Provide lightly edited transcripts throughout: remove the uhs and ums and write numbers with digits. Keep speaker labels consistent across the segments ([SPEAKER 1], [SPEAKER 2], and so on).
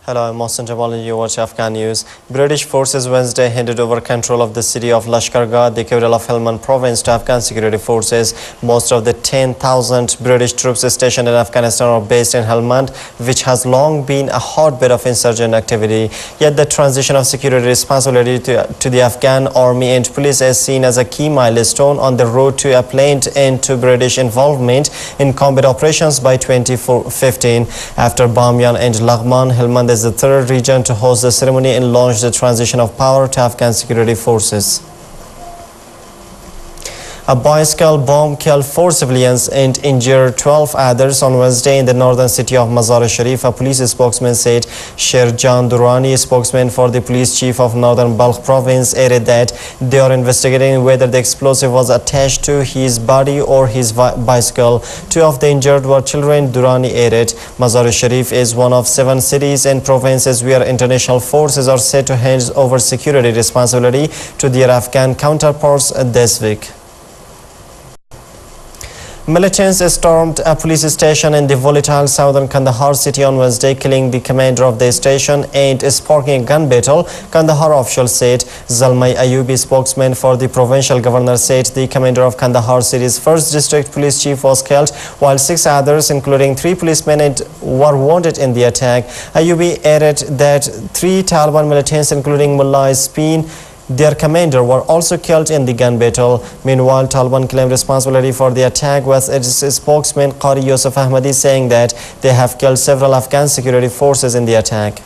[SPEAKER 1] Hello, I'm Mohsen Jamal and you watch Afghannews. British forces Wednesday handed over control of the city of Lashkargah, the capital of Helmand province, to Afghan security forces. Most of the 10,000 British troops stationed in Afghanistan are based in Helmand, which has long been a hotbed of insurgent activity. Yet the transition of security responsibility to the Afghan army and police is seen as a key milestone on the road to a planned end to British involvement in combat operations by 2015. After Bamyan and Laghman, Helmand is the third region to host the ceremony and launch the transition of power to Afghan security forces. A bicycle bomb killed 4 civilians and injured 12 others on Wednesday in the northern city of Mazar-e-Sharif. A police spokesman said. Sherjan Durrani, spokesman for the police chief of northern Balkh province, added that they are investigating whether the explosive was attached to his body or his bicycle. 2 of the injured were children, Durrani added. Mazar-e-Sharif is one of 7 cities and provinces where international forces are said to hand over security responsibility to their Afghan counterparts this week. Militants stormed a police station in the volatile southern Kandahar city on Wednesday, killing the commander of the station and sparking a gun battle, Kandahar officials said. Zalmai Ayubi, spokesman for the provincial governor, said the commander of Kandahar city's 1st district police chief was killed, while 6 others, including 3 policemen, were wounded in the attack. Ayubi added that 3 Taliban militants, including Mullah Speen, their commander, were also killed in the gun battle. Meanwhile, Taliban claimed responsibility for the attack, with its spokesman Qari Yusuf Ahmadi saying that they have killed several Afghan security forces in the attack.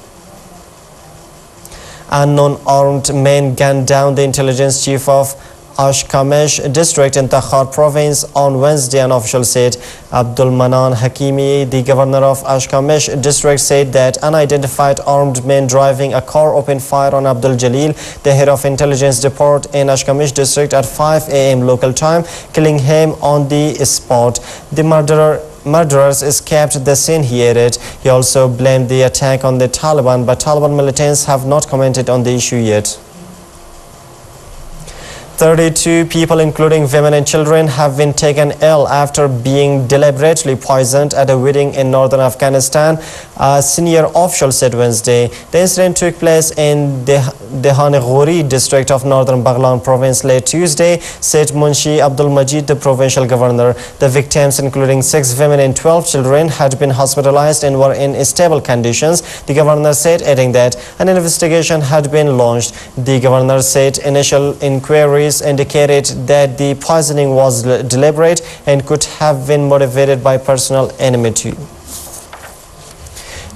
[SPEAKER 1] Unknown armed men gunned down the intelligence chief of Ashkamesh district in Takhar province on Wednesday, an official said. Abdul Manan Hakimi, the governor of Ashkamesh district, said that unidentified armed men driving a car opened fire on Abdul Jalil, the head of intelligence depot in Ashkamesh district, at 5 a.m. local time, killing him on the spot. The murderers escaped the scene, he added. He also blamed the attack on the Taliban, but Taliban militants have not commented on the issue yet. 32 people, including women and children, have been taken ill after being deliberately poisoned at a wedding in northern Afghanistan, a senior official said Wednesday. The incident took place in the Dehanegori district of northern Baghlan province late Tuesday, said Munshi Abdul Majid, the provincial governor. The victims, including 6 women and 12 children, had been hospitalized and were in stable conditions, the governor said, adding that an investigation had been launched. The governor said initial inquiries indicated that the poisoning was deliberate and could have been motivated by personal enmity.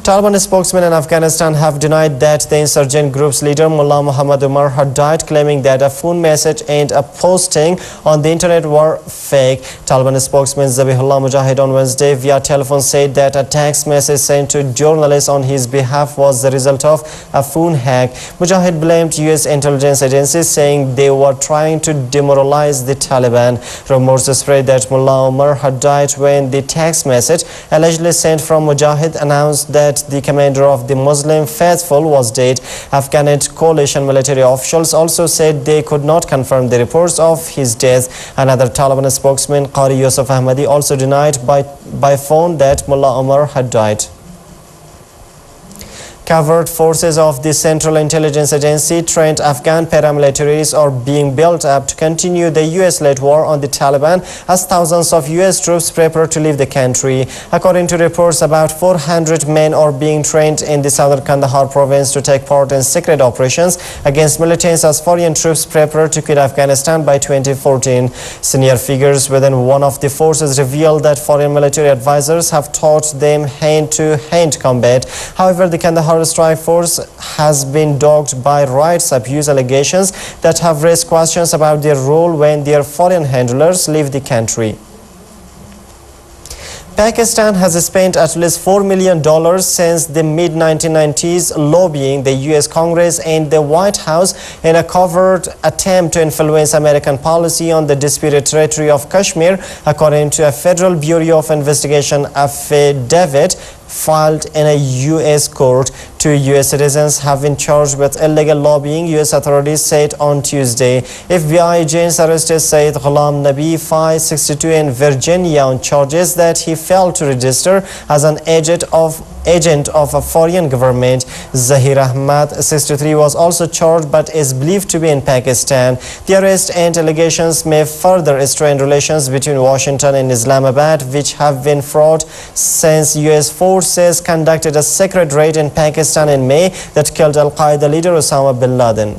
[SPEAKER 1] Taliban spokesmen in Afghanistan have denied that the insurgent group's leader Mullah Muhammad Umar had died, claiming that a phone message and a posting on the internet were fake. Taliban spokesman Zabihullah Mujahid on Wednesday via telephone said that a text message sent to journalists on his behalf was the result of a phone hack. Mujahid blamed US intelligence agencies, saying they were trying to demoralize the Taliban. Rumors spread that Mullah Umar had died when the text message, allegedly sent from Mujahid, announced that the commander of the Muslim faithful was dead. Afghanite coalition military officials also said they could not confirm the reports of his death. Another Taliban spokesman, Qari Yusuf Ahmadi, also denied by phone that Mullah Umar had died. Covert forces of the Central Intelligence Agency trained Afghan paramilitaries are being built up to continue the US-led war on the Taliban as thousands of US troops prepare to leave the country. According to reports, about 400 men are being trained in the southern Kandahar province to take part in secret operations against militants as foreign troops prepare to quit Afghanistan by 2014. Senior figures within one of the forces revealed that foreign military advisors have taught them hand-to-hand combat. However, the Kandahar Strike Force has been dogged by rights abuse allegations that have raised questions about their role when their foreign handlers leave the country. Pakistan has spent at least $4 million since the mid-1990s lobbying the US Congress and the White House in a covert attempt to influence American policy on the disputed territory of Kashmir, according to a Federal Bureau of Investigation affidavit filed in a U.S. court. 2 U.S. citizens have been charged with illegal lobbying, U.S. authorities said on Tuesday. FBI agents arrested Saeed Ghulam Nabi, 62, in Virginia on charges that he failed to register as an agent of a foreign government. Zahir Ahmad, 63, was also charged but is believed to be in Pakistan. The arrest and allegations may further strain relations between Washington and Islamabad, which have been fraught since U.S. forces conducted a secret raid in Pakistan in May that killed Al-Qaeda leader Osama bin Laden.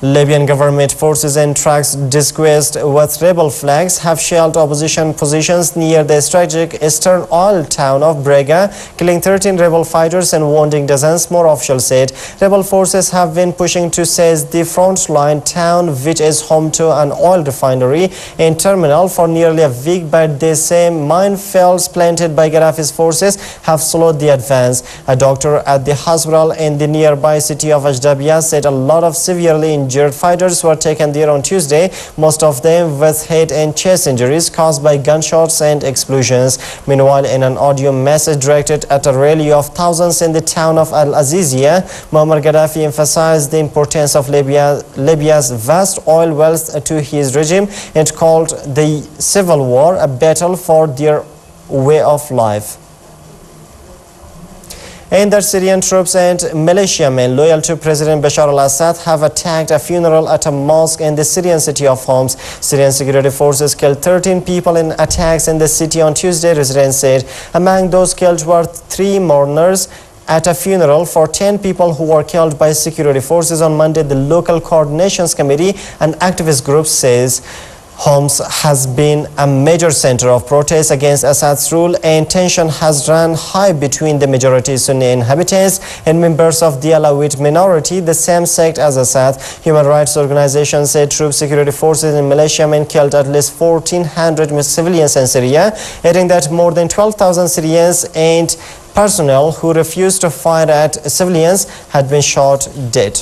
[SPEAKER 1] Libyan government forces and trucks disguised with rebel flags have shelled opposition positions near the strategic eastern oil town of Brega, killing 13 rebel fighters and wounding dozens more, officials said. Rebel forces have been pushing to seize the frontline town, which is home to an oil refinery and terminal, for nearly a week, but they say minefields planted by Gaddafi's forces have slowed the advance. A doctor at the hospital in the nearby city of Ajdabiya said a lot of severely injured fighters were taken there on Tuesday, most of them with head and chest injuries caused by gunshots and explosions. Meanwhile, in an audio message directed at a rally of thousands in the town of Al-Azizia, Muammar Gaddafi emphasized the importance of Libya's vast oil wealth to his regime and called the civil war a battle for their way of life. And that Syrian troops and militiamen loyal to President Bashar al-Assad have attacked a funeral at a mosque in the Syrian city of Homs. Syrian security forces killed 13 people in attacks in the city on Tuesday, residents said. Among those killed were 3 mourners at a funeral for 10 people who were killed by security forces on Monday, the local coordinations committee and activist group says. Homs has been a major center of protests against Assad's rule, and tension has run high between the majority Sunni inhabitants and members of the Alawite minority, the same sect as Assad. Human rights organizations say troop security forces and militiamen killed at least 1,400 civilians in Syria, adding that more than 12,000 Syrians and personnel who refused to fire at civilians had been shot dead.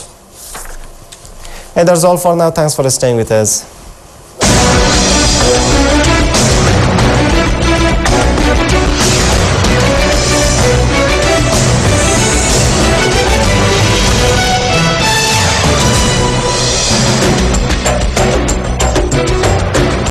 [SPEAKER 1] And that's all for now. Thanks for staying with us.